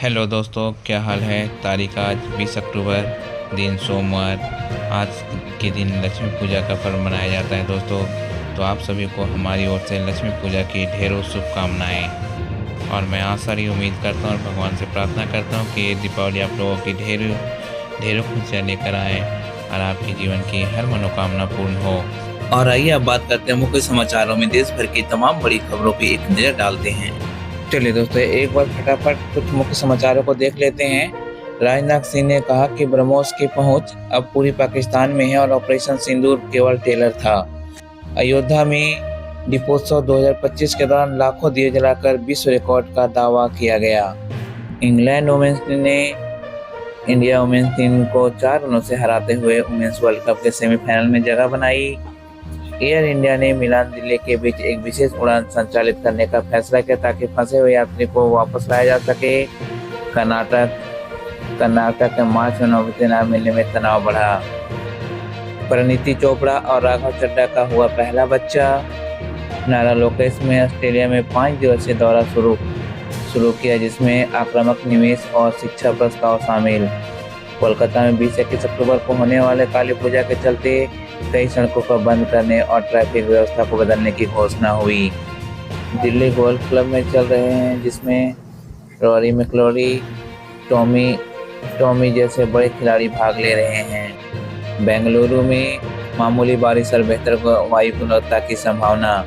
Hello दोस्तों, क्या हाल है। तारीख आज 20 अक्टूबर, दिन सोमवार। आज के दिन लक्ष्मी पूजा का पर्व मनाया जाता है दोस्तों। तो आप सभी को हमारी ओर से लक्ष्मी पूजा की ढेरों शुभकामनाएं। और मैं आशा ही उम्मीद करता हूँ और भगवान से प्रार्थना करता हूँ कि ये दीपावली आप लोगों की ढेरों ढेरों खुशियाँ लेकर आए और आपके जीवन की हर मनोकामना पूर्ण हो। और आइए अब बात करते हैं मुख्य समाचारों में देश भर की तमाम बड़ी खबरों पर एक नजर डालते हैं। चलिए दोस्तों, एक बार फटाफट कुछ मुख्य समाचारों को देख लेते हैं। राजनाथ सिंह ने कहा कि ब्रह्मोस की पहुंच अब पूरी पाकिस्तान में है और ऑपरेशन सिंदूर केवल ट्रेलर था। अयोध्या में दीपोत्सव 2025 के दौरान लाखों दिए जलाकर विश्व रिकॉर्ड का दावा किया गया। इंग्लैंड वुमेन्स ने इंडिया वुमेन्स टीम को 4 रनों से हराते हुए वुमेन्स वर्ल्ड कप के सेमीफाइनल में जगह बनाई। एयर इंडिया ने मिलान दिल्ली के बीच एक विशेष उड़ान संचालित करने का फैसला किया ताकि फंसे हुए यात्री को वापस लाया जा सके। कर्नाटक के मार्च में नौबती न मिलने में तनाव बढ़ा। परिणीति चोपड़ा और राघव चड्ढा का हुआ पहला बच्चा। नारा लोकेश में ऑस्ट्रेलिया में 5 दिवसीय दौरा शुरू किया, जिसमें आक्रामक निवेश और शिक्षा प्रस्ताव शामिल। कोलकाता में 20-21 अक्टूबर को होने वाले काली पूजा के चलते कई सड़कों को बंद करने और ट्रैफिक व्यवस्था को बदलने की घोषणा हुई। दिल्ली गोल्फ क्लब में चल रहे हैं, जिसमें रॉरी मैकलोरी, टॉमी जैसे बड़े खिलाड़ी भाग ले रहे हैं। बेंगलुरु में मामूली बारिश और बेहतर वायु गुणवत्ता की संभावना।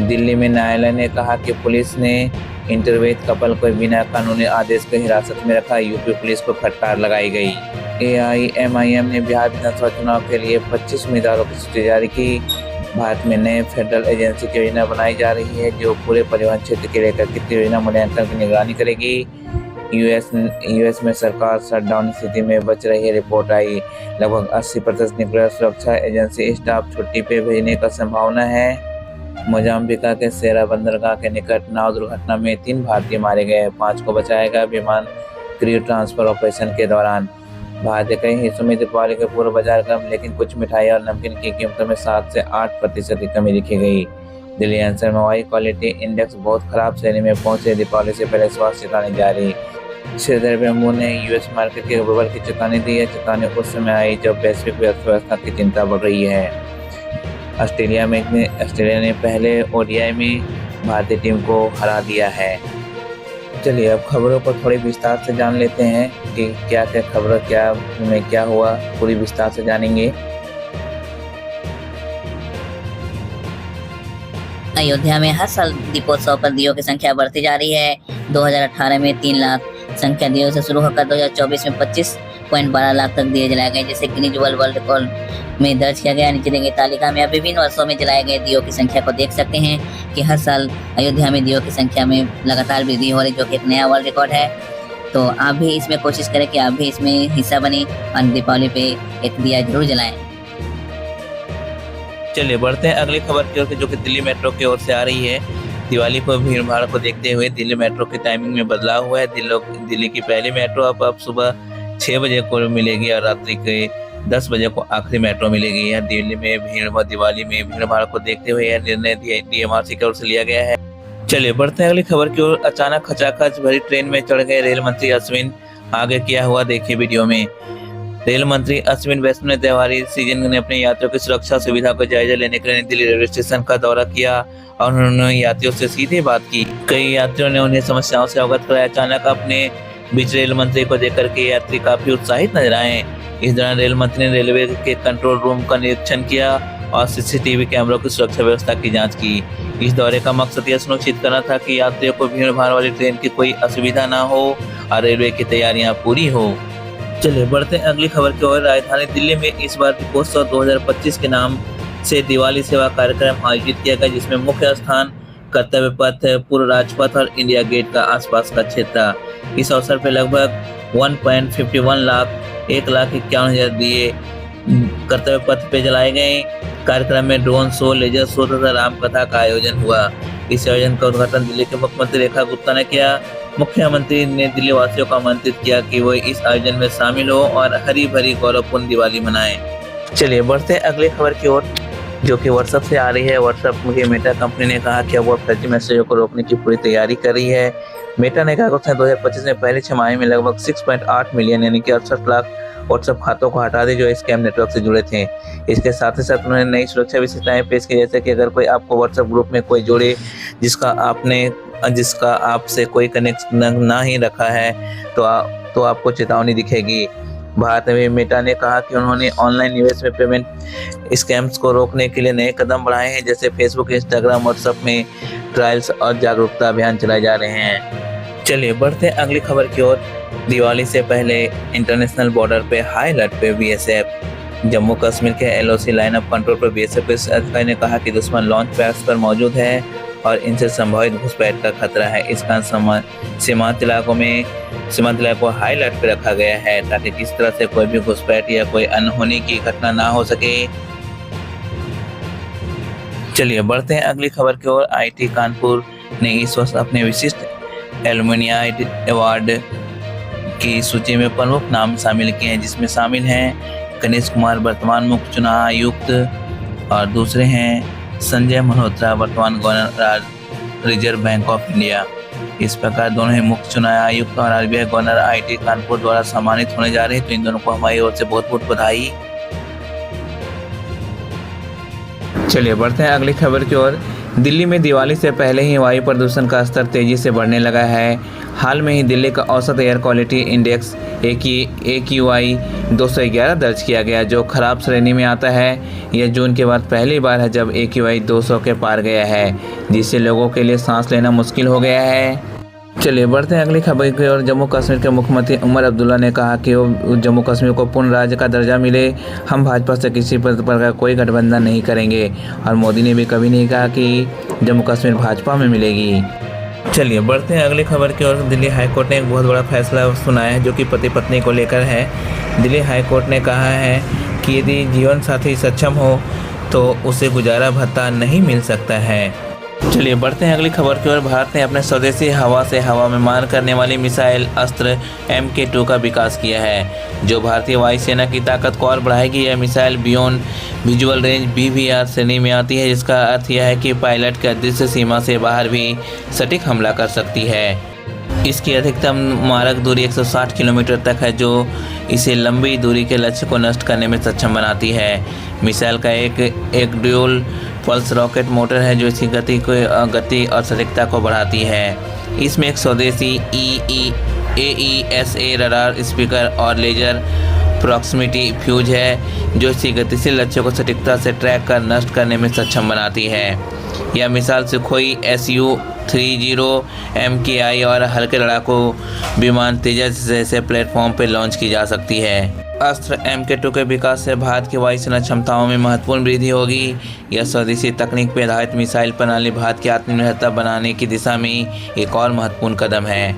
दिल्ली में न्यायालय ने कहा कि पुलिस ने इंटरवेथ कपल को बिना कानूनी आदेश के हिरासत में रखा। यूपी पुलिस को फटकार लगाई गई। AIMIM ने बिहार विधानसभा चुनाव के लिए 25 उम्मीदवारों की सूची जारी की। भारत में नए फेडरल एजेंसी की योजना बनाई जा रही है, जो पूरे परिवहन क्षेत्र के लेकर कितनी योजना मूल्यांकन की निगरानी करेगी। यूएस में सरकार शटडाउन स्थिति में बच रही है, रिपोर्ट आई। लगभग 80% न्यूक्लियर सुरक्षा एजेंसी स्टाफ छुट्टी पे भेजने का संभावना है। मोजाम्बिका के सेरा बंदरगाह के निकट नाव दुर्घटना में 3 भारतीय मारे गए, 5 को बचाया गया विमान क्रू ट्रांसफर ऑपरेशन के दौरान। भारत के कई हिस्सों में दीपावली के पूर्व बाजार कम, लेकिन कुछ मिठाई और नमकीन की कीमतों में 7 से 8% की कमी दिखी गई। दिल्ली एनसीआर में वायु क्वालिटी इंडेक्स बहुत खराब श्रेणी में पहुंचे। दीपावली से पहले स्वास्थ्य चेतावनी जारी। श्रीधर वेम्बू ने यूएस मार्केट के बबल की चेतावनी दी है। चेतावनी उस समय आई जब वैश्विक अर्थव्यवस्था की चिंता बढ़ रही है। ऑस्ट्रेलिया ने पहले ओडीआई में भारतीय टीम को हरा दिया है। चलिए अब खबरों को थोड़ी विस्तार से जान लेते हैं कि क्या खबर क्या हुआ, पूरी विस्तार से जानेंगे। अयोध्या में हर साल दीपोत्सव पर दियों की संख्या बढ़ती जा रही है। 2018 में 3 लाख संख्या दियों से शुरू होकर 2024 में 25.12 लाख तक दिए जलाए गए, जिसे गिनीज वर्ल्ड रिकॉर्ड में दर्ज किया गया। नीचे देंगे तालिका में आप विभिन्न वर्षों में जलाए गए दियों की संख्या को देख सकते हैं कि हर साल अयोध्या में दियों की संख्या में लगातार वृद्धि हो रही, जो कि एक नया वर्ल्ड रिकॉर्ड है। तो आप भी इसमें कोशिश करें कि आप भी इसमें हिस्सा बने और दीपावली पे एक दिया जरूर जलाएं। चलिए बढ़ते हैं अगली खबर की ओर, जो कि दिल्ली मेट्रो की ओर से आ रही है। दिवाली को भीड़ भाड़ को देखते हुए दिल्ली मेट्रो की टाइमिंग में बदलाव हुआ है। दिल्ली की पहली मेट्रो अब सुबह 6 बजे को मिलेगी और रात्रि के 10 बजे को आखिरी मेट्रो मिलेगी। यह दिल्ली में दिवाली में भीड़ भाड़ को देखते हुए यह निर्णय DMRC की ओर से लिया गया है। चलिए बढ़ते हैं अगली खबर की ओर। अचानक खचाखच भरी ट्रेन में चढ़ गए रेल मंत्री अश्विन। आगे क्या हुआ देखिए वीडियो में। रेल मंत्री अश्विन वैष्णव ने त्योहारी सीजन में अपने यात्रियों की सुरक्षा सुविधा को जायजा लेने के लिए दिल्ली रेलवे स्टेशन का दौरा किया और उन्होंने यात्रियों से सीधे बात की। कई यात्रियों ने उन्हें समस्याओं से अवगत कराया। अचानक अपने बीच रेल मंत्री को देखकर के यात्री काफी उत्साहित नजर आए। इस दौरान रेल मंत्री ने रेलवे के कंट्रोल रूम का निरीक्षण किया और CCTV कैमरों की सुरक्षा व्यवस्था की जांच की। इस दौरे का मकसद यह सुनिश्चित करना था कि यात्रियों को भीड़ भाड़ वाली ट्रेन की कोई असुविधा न हो और रेलवे की तैयारियां पूरी हो। चलिए बढ़ते हैं अगली खबर की ओर। राजधानी दिल्ली में इस बार दीपोत्सव 2025 के नाम से दिवाली सेवा कार्यक्रम आयोजित किया गया, जिसमें मुख्य स्थान कर्तव्य पथ, पूर्व राजपथ और इंडिया गेट का आसपास का क्षेत्र। इस अवसर पर लगभग 1.51 लाख 1,51,000 दिए कर्तव्य पथ पे जलाए गए। कार्यक्रम में ड्रोन शो, लेजर शो तथा राम कथा का आयोजन हुआ। इस आयोजन का उद्घाटन दिल्ली के मुख्यमंत्री रेखा गुप्ता ने किया। मुख्यमंत्री ने दिल्ली वासियों को आमंत्रित किया कि वो इस आयोजन में शामिल हो और हरी भरी गौरवपूर्ण दिवाली मनाएं। चलिए बढ़ते हैं अगली खबर की ओर, जो कि व्हाट्सएप से आ रही है। व्हाट्सएप की मेटा कंपनी ने कहा कि वो फर्जी मैसेजों को रोकने की पूरी तैयारी कर रही है। मेटा ने कहा कि 2025 में पहले 6 माह में लगभग 6.8 मिलियन यानी कि 68 लाख व्हाट्सएप खातों को हटा दी जो स्कैम नेटवर्क से जुड़े थे। इसके साथ ही साथ उन्होंने नई सुरक्षा विशेषताएं पेश की, जैसे कि अगर कोई आपको व्हाट्सएप ग्रुप में कोई जोड़े जिसका आपसे कोई कनेक्शन ना ही रखा है तो आपको चेतावनी दिखेगी। भारत में मेटा ने कहा कि उन्होंने ऑनलाइन निवेश में पेमेंट स्कैम्स को रोकने के लिए नए कदम बढ़ाए हैं, जैसे फेसबुक, इंस्टाग्राम, व्हाट्सएप में ट्रायल्स और जागरूकता अभियान चलाए जा रहे हैं। चलिए बढ़ते हैं अगली खबर की ओर। दिवाली से पहले इंटरनेशनल बॉर्डर पे हाई अलर्ट पे बीएसएफ। जम्मू कश्मीर के एलओसी लाइन ऑफ कंट्रोल पर बीएसएफ के अधिकारी ने कहा कि दुश्मन लॉन्च पैड्स पर मौजूद है और इनसे संभावित घुसपैठ का खतरा है। इस कारण सीमांत इलाकों को हाई अलर्ट पे रखा गया है ताकि किसी तरह से कोई भी घुसपैठ या कोई अनहोनी की घटना ना हो सके। चलिए बढ़ते हैं अगली खबर की ओर। आईआईटी कानपुर ने इस वर्ष अपने विशिष्ट एल्युमिनाई अवार्ड की सूची में प्रमुख नाम शामिल किए हैं, जिसमें शामिल हैं गणेश कुमार, वर्तमान मुख्य चुनाव आयुक्त, और दूसरे हैं संजय मल्होत्रा, वर्तमान governor reserve bank of India. इस प्रकार दोनों ही मुख्य चुनाव आयुक्त और आरबीआई गवर्नर आईआईटी कानपुर द्वारा सम्मानित होने जा रहे हैं, तो इन दोनों को हमारी ओर से बहुत बहुत बधाई। चलिए बढ़ते हैं अगली खबर की ओर। दिल्ली में दिवाली से पहले ही वायु प्रदूषण का स्तर तेजी से बढ़ने लगा है। हाल में ही दिल्ली का औसत एयर क्वालिटी इंडेक्स AQI 211 दर्ज किया गया, जो खराब श्रेणी में आता है। यह जून के बाद पहली बार है जब AQI 200 के पार गया है, जिससे लोगों के लिए सांस लेना मुश्किल हो गया है। चलिए बढ़ते हैं अगली खबर की ओर। जम्मू कश्मीर के मुख्यमंत्री उमर अब्दुल्ला ने कहा कि जम्मू कश्मीर को पूर्ण राज्य का दर्जा मिले। हम भाजपा से किसी प्रकार का कोई गठबंधन नहीं करेंगे, और मोदी ने भी कभी नहीं कहा कि जम्मू कश्मीर भाजपा में मिलेगी। चलिए बढ़ते हैं अगली खबर की ओर। दिल्ली हाईकोर्ट ने एक बहुत बड़ा फैसला सुनाया है, जो कि पति पत्नी को लेकर है। दिल्ली हाईकोर्ट ने कहा है कि यदि जीवन साथी सक्षम हो तो उसे गुजारा भत्ता नहीं मिल सकता है। चलिए बढ़ते हैं अगली खबर की ओर। भारत ने अपने स्वदेशी हवा से हवा में मार करने वाली मिसाइल अस्त्र MK2 का विकास किया है, जो भारतीय वायुसेना की ताकत को और बढ़ाएगी। यह missile beyond visual range BVR श्रेणी में आती है, जिसका अर्थ यह है कि पायलट के अदृश्य सीमा से बाहर भी सटीक हमला कर सकती है। इसकी अधिकतम मारक दूरी 160 किलोमीटर तक है, जो इसे लंबी दूरी के लक्ष्य को नष्ट करने में सक्षम बनाती है। मिसाइल का एक ड्यूल पल्स रॉकेट मोटर है, जो इसकी गति और सटीकता को बढ़ाती है। इसमें एक स्वदेशी AESA रडार स्पीकर और लेजर प्रॉक्सिमिटी फ्यूज है, जो इसकी गतिशील लक्ष्यों को सटीकता से ट्रैक कर नष्ट करने में सक्षम बनाती है। यह मिसाइल सुखोई Su-30 MKI और हल्के लड़ाकू विमान तेजस जैसे प्लेटफॉर्म पर लॉन्च की जा सकती है। अस्त्र MK2 के विकास से भारत की वायुसेना क्षमताओं में महत्वपूर्ण वृद्धि होगी। यह स्वदेशी तकनीक पर आधारित मिसाइल प्रणाली भारत की आत्मनिर्भरता बनाने की दिशा में एक और महत्वपूर्ण कदम है।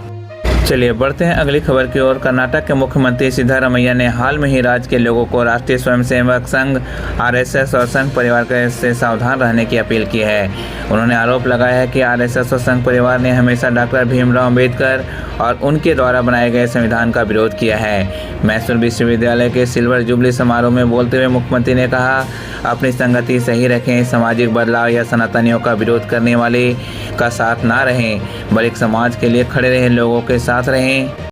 चलिए बढ़ते हैं अगली खबर की ओर। कर्नाटक के मुख्यमंत्री सिद्धारमैया ने हाल में ही राज्य के लोगों को राष्ट्रीय स्वयंसेवक संघ RSS और संघ परिवार से सावधान रहने की अपील की है। उन्होंने आरोप लगाया है कि RSS और संघ परिवार ने हमेशा डॉक्टर भीमराव अम्बेडकर और उनके द्वारा बनाए गए संविधान का विरोध किया है। मैसूर विश्वविद्यालय के सिल्वर जुबली समारोह में बोलते हुए मुख्यमंत्री ने कहा, अपनी संगति सही रखें, सामाजिक बदलाव या सनातनियों का विरोध करने वाले का साथ ना रहें, बल्कि समाज के लिए खड़े रहे लोगों के साथ रहें।